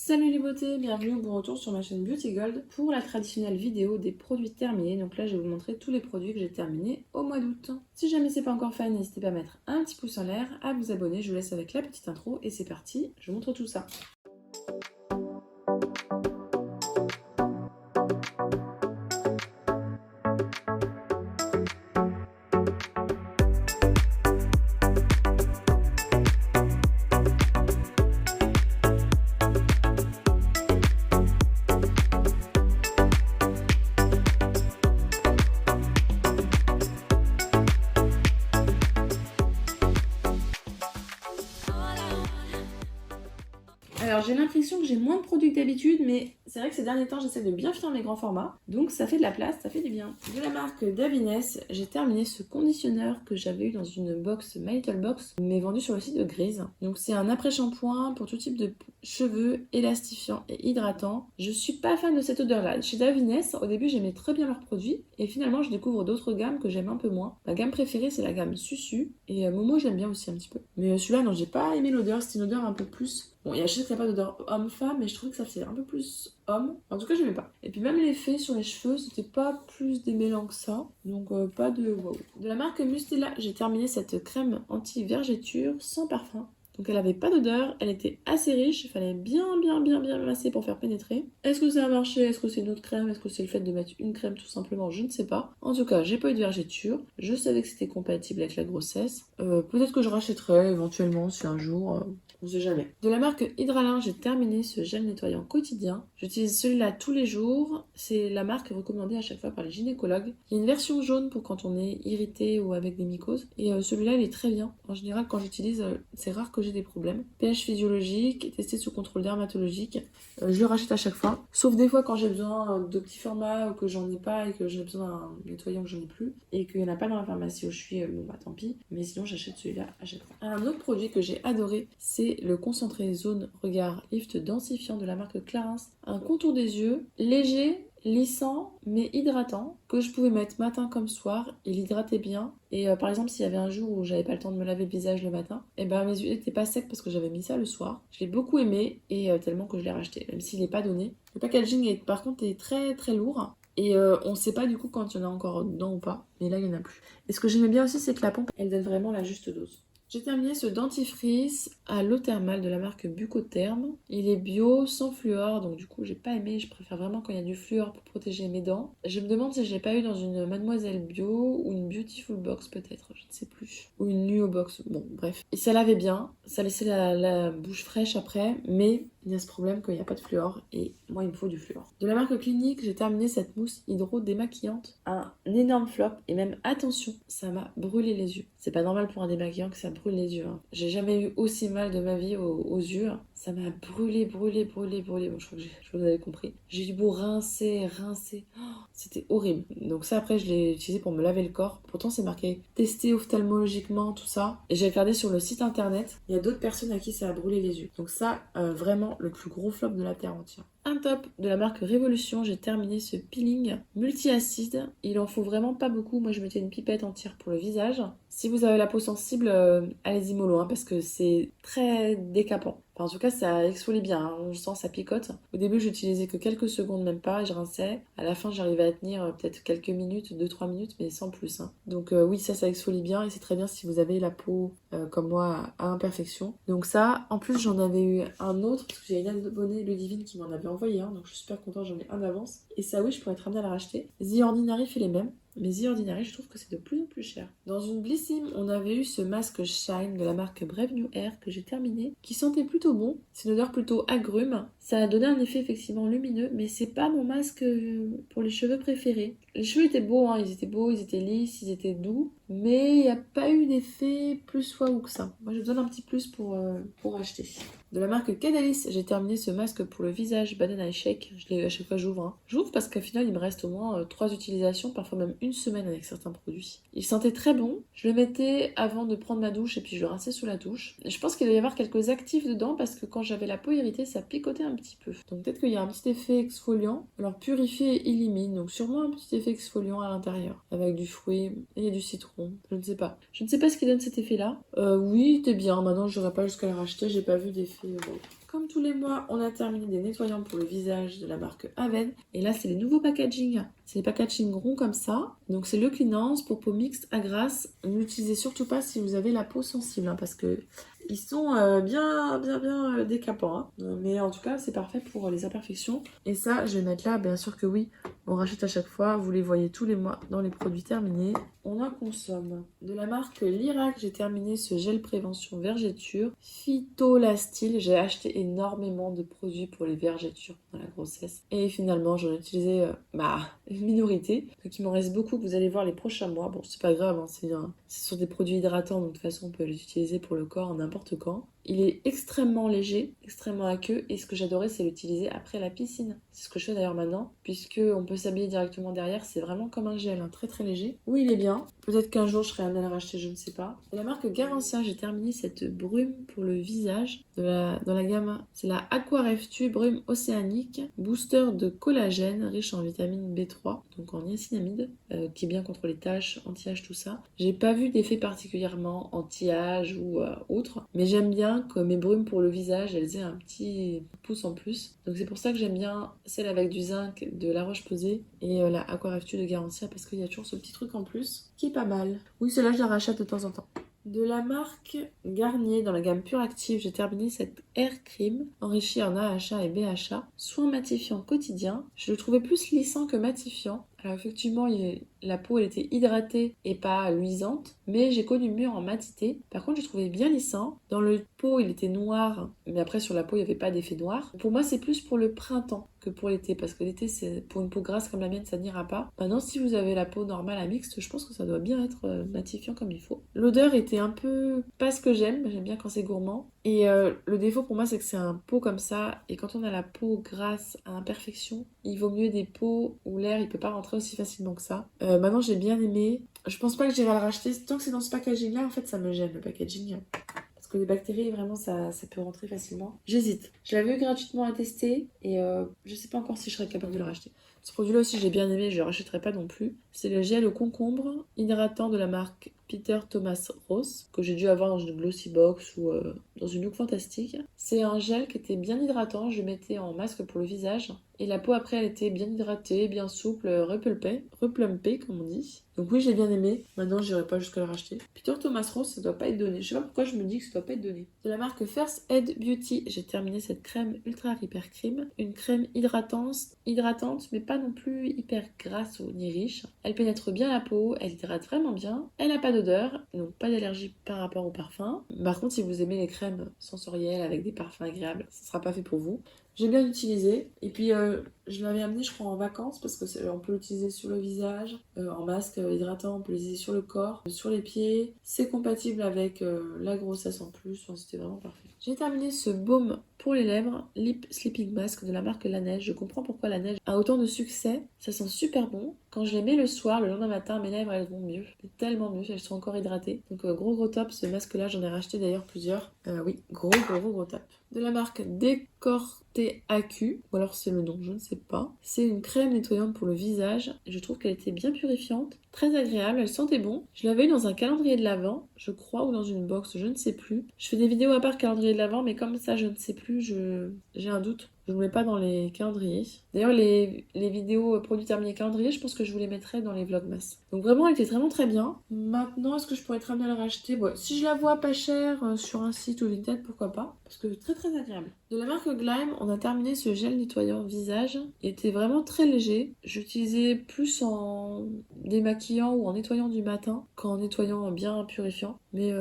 Salut les beautés, bienvenue ou bon retour sur ma chaîne Beauty Gold pour la traditionnelle vidéo des produits terminés. Donc là je vais vous montrer tous les produits que j'ai terminés au mois d'août. Si jamais c'est pas encore fait, n'hésitez pas à mettre un petit pouce en l'air, à vous abonner. Je vous laisse avec la petite intro et c'est parti, je vous montre tout ça. Alors j'ai l'impression que j'ai moins de produits que d'habitude, mais c'est vrai que ces derniers temps j'essaie de bien finir mes grands formats, donc ça fait de la place, ça fait du bien. De la marque Davines, j'ai terminé ce conditionneur que j'avais eu dans une box My Little Box, mais vendu sur le site de Grise. Donc c'est un après-shampoing pour tout type de cheveux, élastifiant et hydratant. Je suis pas fan de cette odeur-là. Chez Davines, au début j'aimais très bien leurs produits, et finalement je découvre d'autres gammes que j'aime un peu moins. Ma gamme préférée c'est la gamme Susu, et Momo j'aime bien aussi un petit peu. Mais celui-là non, j'ai pas aimé l'odeur, c'est une odeur un peu plus... Bon, je sais qu'il n'y a pas d'odeur homme-femme, mais je trouvais que ça faisait un peu plus homme. En tout cas, j'aimais pas. Et puis même l'effet sur les cheveux, c'était pas plus démêlant que ça. Donc pas de wow. De la marque Mustela, j'ai terminé cette crème anti-vergéture sans parfum. Donc elle avait pas d'odeur, elle était assez riche, il fallait bien masser pour faire pénétrer. Est-ce que ça a marché? Est-ce que c'est une autre crème? Est-ce que c'est le fait de mettre une crème tout simplement? Je ne sais pas. En tout cas, j'ai pas eu de vergéture. Je savais que c'était compatible avec la grossesse. Peut-être que je rachèterai éventuellement si un jour... on sait jamais. De la marque Hydralin, j'ai terminé ce gel nettoyant quotidien. J'utilise celui-là tous les jours. C'est la marque recommandée à chaque fois par les gynécologues. Il y a une version jaune pour quand on est irrité ou avec des mycoses. Et celui-là, il est très bien. En général, quand j'utilise, c'est rare que j'ai des problèmes. pH physiologique, testé sous contrôle dermatologique. Je le rachète à chaque fois. Sauf des fois quand j'ai besoin de petits formats ou que j'en ai pas et que j'ai besoin d'un nettoyant que j'en ai plus. Et qu'il n'y en a pas dans la pharmacie où je suis, bon bah tant pis. Mais sinon, j'achète celui-là à chaque fois. Un autre produit que j'ai adoré, c'est le concentré zone regard lift densifiant de la marque Clarins. Un contour des yeux léger, lissant mais hydratant que je pouvais mettre matin comme soir. Il hydratait bien. Et par exemple, s'il y avait un jour où j'avais pas le temps de me laver le visage le matin, et ben mes yeux n'étaient pas secs parce que j'avais mis ça le soir. Je l'ai beaucoup aimé et tellement que je l'ai racheté, même s'il n'est pas donné. Le packaging est par contre est très très lourd. Et on sait pas du coup quand il y en a encore dedans ou pas. Mais là, il y en a plus. Et ce que j'aimais bien aussi, c'est que la pompe, elle donne vraiment la juste dose. J'ai terminé ce dentifrice à l'eau thermale de la marque Bucotherm. Il est bio, sans fluor, donc du coup j'ai pas aimé, je préfère vraiment quand il y a du fluor pour protéger mes dents. Je me demande si je l'ai pas eu dans une Mademoiselle Bio ou une Beautiful Box peut-être, je ne sais plus. Ou une Nuo Box, bon bref. Et ça lavait bien, ça laissait la bouche fraîche après, mais il y a ce problème qu'il n'y a pas de fluor et moi il me faut du fluor. De la marque Clinique, j'ai terminé cette mousse hydro démaquillante. Un énorme flop et même attention, ça m'a brûlé les yeux. C'est pas normal pour un démaquillant que ça brûle les yeux. Hein. J'ai jamais eu aussi mal de ma vie aux yeux. Ça m'a brûlé. Bon, je crois que vous avez compris. J'ai eu beau rincer. Oh, c'était horrible. Donc ça après je l'ai utilisé pour me laver le corps. Pourtant c'est marqué testé ophtalmologiquement, tout ça. Et j'ai regardé sur le site internet. Il y a d'autres personnes à qui ça a brûlé les yeux. Donc ça, vraiment le plus gros flop de la terre entière. Un top de la marque Révolution, j'ai terminé ce peeling multi-acide. Il en faut vraiment pas beaucoup. Moi je mettais une pipette entière pour le visage. Si vous avez la peau sensible, allez-y mollo, hein, parce que c'est très décapant. Enfin, en tout cas, ça exfolie bien, hein. On sent ça picote. Au début, j'utilisais que quelques secondes, même pas, et je rinçais. À la fin, j'arrivais à tenir peut-être quelques minutes, 2-3 minutes, mais sans plus. Hein. Donc oui, ça exfolie bien, et c'est très bien si vous avez la peau, comme moi, à imperfection. Donc ça, en plus, j'en avais eu un autre, parce que j'ai une abonnée, Ludivine, qui m'en avait envoyé un, donc je suis super contente, j'en ai un d'avance. Et ça, oui, je pourrais être amenée à la racheter. The Ordinary fait les mêmes. Mais The Ordinary, je trouve que c'est de plus en plus cher. Dans une Blissim, on avait eu ce masque Shine de la marque Brave New Air que j'ai terminé, qui sentait plutôt bon. C'est une odeur plutôt agrume. Ça a donné un effet effectivement lumineux, mais c'est pas mon masque pour les cheveux préférés. Les cheveux étaient beaux, hein, ils étaient lisses, ils étaient doux, mais il n'y a pas eu d'effet plus waouh que ça. Moi j'ai besoin d'un petit plus pour acheter. De la marque Cadalis, j'ai terminé ce masque pour le visage Banana Shake. Je l'ai à chaque fois j'ouvre. Hein. J'ouvre parce qu'au final il me reste au moins 3 utilisations, parfois même une semaine avec certains produits. Il sentait très bon. Je le mettais avant de prendre ma douche et puis je le rinçais sous la douche. Je pense qu'il doit y avoir quelques actifs dedans parce que quand j'avais la peau irritée, ça picotait un petit peu. Donc peut-être qu'il y a un petit effet exfoliant. Alors purifie et élimine. Donc sûrement un petit effet exfoliant à l'intérieur. Avec du fruit et du citron. Je ne sais pas. Je ne sais pas ce qui donne cet effet-là. Oui, c'était bien. Maintenant, je n'irai pas jusqu'à le racheter. J'ai pas vu d'effet. Comme tous les mois, on a terminé des nettoyants pour le visage de la marque Aven. Et là, c'est les nouveaux packaging. C'est les packaging ronds comme ça. Donc, c'est le Cleanance pour peau mixte à grasse. N'utilisez surtout pas si vous avez la peau sensible, parce que ils sont bien décapants. Mais en tout cas, c'est parfait pour les imperfections. Et ça, je vais mettre là, bien sûr que oui. On rachète à chaque fois. Vous les voyez tous les mois dans les produits terminés. On en consomme. De la marque Lirac, j'ai terminé ce gel prévention vergéture Phytolastyle. J'ai acheté énormément de produits pour les vergetures dans la grossesse. Et finalement, j'en ai utilisé une minorité. Donc il m'en reste beaucoup que vous allez voir les prochains mois. Bon, c'est pas grave, c'est sur des produits hydratants. Donc de toute façon, on peut les utiliser pour le corps n'importe quand. Il est extrêmement léger, extrêmement aqueux. Et ce que j'adorais, c'est l'utiliser après la piscine. C'est ce que je fais d'ailleurs maintenant. Puisqu'on peut s'habiller directement derrière. C'est vraiment comme un gel, très très léger. Oui, il est bien. Peut-être qu'un jour, je serai amenée à le racheter, je ne sais pas. De la marque Garancia, j'ai terminé cette brume pour le visage. Dans la gamme, c'est la Aquareftu Brume Océanique. Booster de collagène, riche en vitamine B3. Donc en niacinamide, qui est bien contre les taches, anti-âge, tout ça. J'ai pas vu d'effet particulièrement anti-âge ou autre. Mais j'aime bien que mes brumes pour le visage, elles aient un petit pouce en plus. Donc c'est pour ça que j'aime bien celle avec du zinc de La Roche-Posay et la Aquareftu de Garancia, parce qu'il y a toujours ce petit truc en plus qui est pas mal. Oui, celle-là, je la rachète de temps en temps. De la marque Garnier, dans la gamme Pure Active, j'ai terminé cette Air Cream, enrichie en AHA et BHA, soin matifiant quotidien. Je le trouvais plus lissant que matifiant. Alors effectivement, la peau elle était hydratée et pas luisante, mais j'ai connu mieux en matité. Par contre, je trouvais bien lissant. Dans le pot, il était noir, mais après sur la peau, il n'y avait pas d'effet noir. Pour moi, c'est plus pour le printemps que pour l'été, parce que l'été, c'est pour une peau grasse comme la mienne, ça n'ira pas. Maintenant, si vous avez la peau normale à mixte, je pense que ça doit bien être matifiant comme il faut. L'odeur était un peu pas ce que j'aime bien quand c'est gourmand. Et le défaut pour moi, c'est que c'est un pot comme ça, et quand on a la peau grasse à imperfection, il vaut mieux des peaux où l'air il peut pas rentrer aussi facilement que ça. Maintenant, j'ai bien aimé. Je pense pas que j'irai le racheter. Tant que c'est dans ce packaging là, en fait, ça me gêne le packaging. Parce que les bactéries, vraiment, ça peut rentrer facilement. J'hésite. Je l'avais eu gratuitement à tester et je sais pas encore si je serais capable de le racheter. Ce produit-là aussi, j'ai bien aimé, je le rachèterai pas non plus. C'est le gel au concombre hydratant de la marque Peter Thomas Ross, que j'ai dû avoir dans une Glossy Box ou dans une Look Fantastique. C'est un gel qui était bien hydratant, je le mettais en masque pour le visage. Et la peau après, elle était bien hydratée, bien souple, replumpée comme on dit. Donc oui, j'ai bien aimé. Maintenant, j'irai pas jusqu'à le racheter. Peter Thomas Ross, ça doit pas être donné. Je sais pas pourquoi je me dis que ça doit pas être donné. De la marque First Aid Beauty, j'ai terminé cette crème Ultra Repair Cream. Une crème hydratante, mais pas non plus hyper grasse ou ni riche. Elle pénètre bien la peau, elle hydrate vraiment bien. Elle n'a pas d'odeur, donc pas d'allergie par rapport au parfum. Par contre, si vous aimez les crèmes sensorielles avec des parfums agréables, ça sera pas fait pour vous. J'ai bien utilisé. Et puis, je l'avais amené, je crois, en vacances parce qu'on peut l'utiliser sur le visage, en masque hydratant, on peut l'utiliser sur le corps, sur les pieds. C'est compatible avec la grossesse en plus. Enfin, c'était vraiment parfait. J'ai terminé ce baume pour les lèvres, Lip Sleeping Mask de la marque La Neige. Je comprends pourquoi La Neige a autant de succès. Ça sent super bon. Quand je les mets le soir, le lendemain matin, mes lèvres, elles vont mieux. Tellement mieux, elles sont encore hydratées. Donc, gros top. Ce masque-là, j'en ai racheté d'ailleurs plusieurs. Oui, gros top. De la marque Décorté AQ, ou alors c'est le nom, je ne sais pas. C'est une crème nettoyante pour le visage. Je trouve qu'elle était bien purifiante, très agréable, elle sentait bon. Je l'avais eu dans un calendrier de l'Avent, je crois, ou dans une box, je ne sais plus. Je fais des vidéos à part calendrier de l'Avent, mais comme ça, je ne sais plus, j'ai un doute. Je ne vous mets pas dans les calendriers. D'ailleurs, les vidéos produits terminés calendrier, je pense que je vous les mettrai dans les vlogmas. Donc vraiment, elle était vraiment très bien. Maintenant, est-ce que je pourrais être amenée à la racheter? Si je la vois pas chère sur un site ou Vinted, pourquoi pas? Parce que très très agréable. De la marque Glam, on a terminé ce gel nettoyant visage. Il était vraiment très léger. J'utilisais plus en démaquillant ou en nettoyant du matin qu'en nettoyant bien purifiant. Mais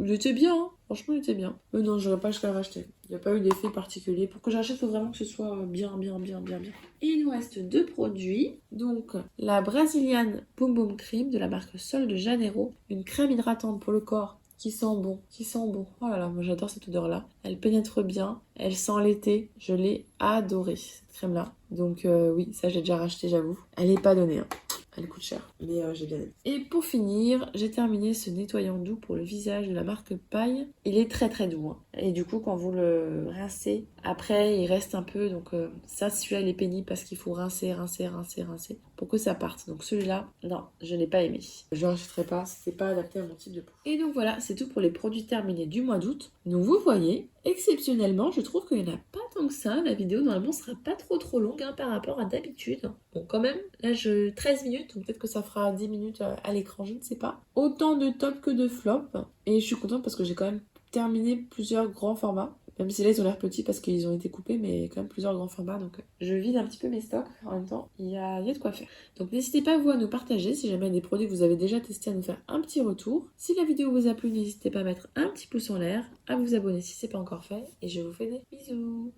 il était bien, hein. Franchement, il était bien. Mais non, je n'aurais pas jusqu'à le racheter. Il n'y a pas eu d'effet particulier. Pour que j'achète, il faut vraiment que ce soit bien. Et il nous reste 2 produits. Donc, la Brazilian Boom Boom Cream de la marque Sol de Janeiro. Une crème hydratante pour le corps qui sent bon. Oh là là, moi j'adore cette odeur-là. Elle pénètre bien. Elle sent l'été. Je l'ai adorée, cette crème-là. Donc oui, ça j'ai déjà racheté, j'avoue. Elle n'est pas donnée, hein. Elle coûte cher, mais j'ai bien aimé. Et pour finir, j'ai terminé ce nettoyant doux pour le visage de la marque Paille. Il est très très doux. Hein. Et du coup, quand vous le rincez, après il reste un peu. Donc ça, celui-là, il est pénible parce qu'il faut rincer pour que ça parte. Donc celui-là, non, je n'ai pas aimé. Je l'achèterai pas, c'était pas adapté à mon type de peau. Et donc voilà, c'est tout pour les produits terminés du mois d'août. Donc vous voyez, exceptionnellement, je trouve qu'il n'y en a pas tant que ça. La vidéo normalement sera pas trop longue hein, par rapport à d'habitude. Bon quand même, là 13 minutes, donc peut-être que ça fera 10 minutes à l'écran, je ne sais pas. Autant de top que de flop. Et je suis contente parce que j'ai quand même terminé plusieurs grands formats. Même si là ils ont l'air petits parce qu'ils ont été coupés, mais quand même plusieurs grands formats. Donc je vide un petit peu mes stocks. En même temps, il y a de quoi faire. Donc n'hésitez pas vous à nous partager si jamais il y a des produits que vous avez déjà testés, à nous faire un petit retour. Si la vidéo vous a plu, n'hésitez pas à mettre un petit pouce en l'air, à vous abonner si ce n'est pas encore fait. Et je vous fais des bisous.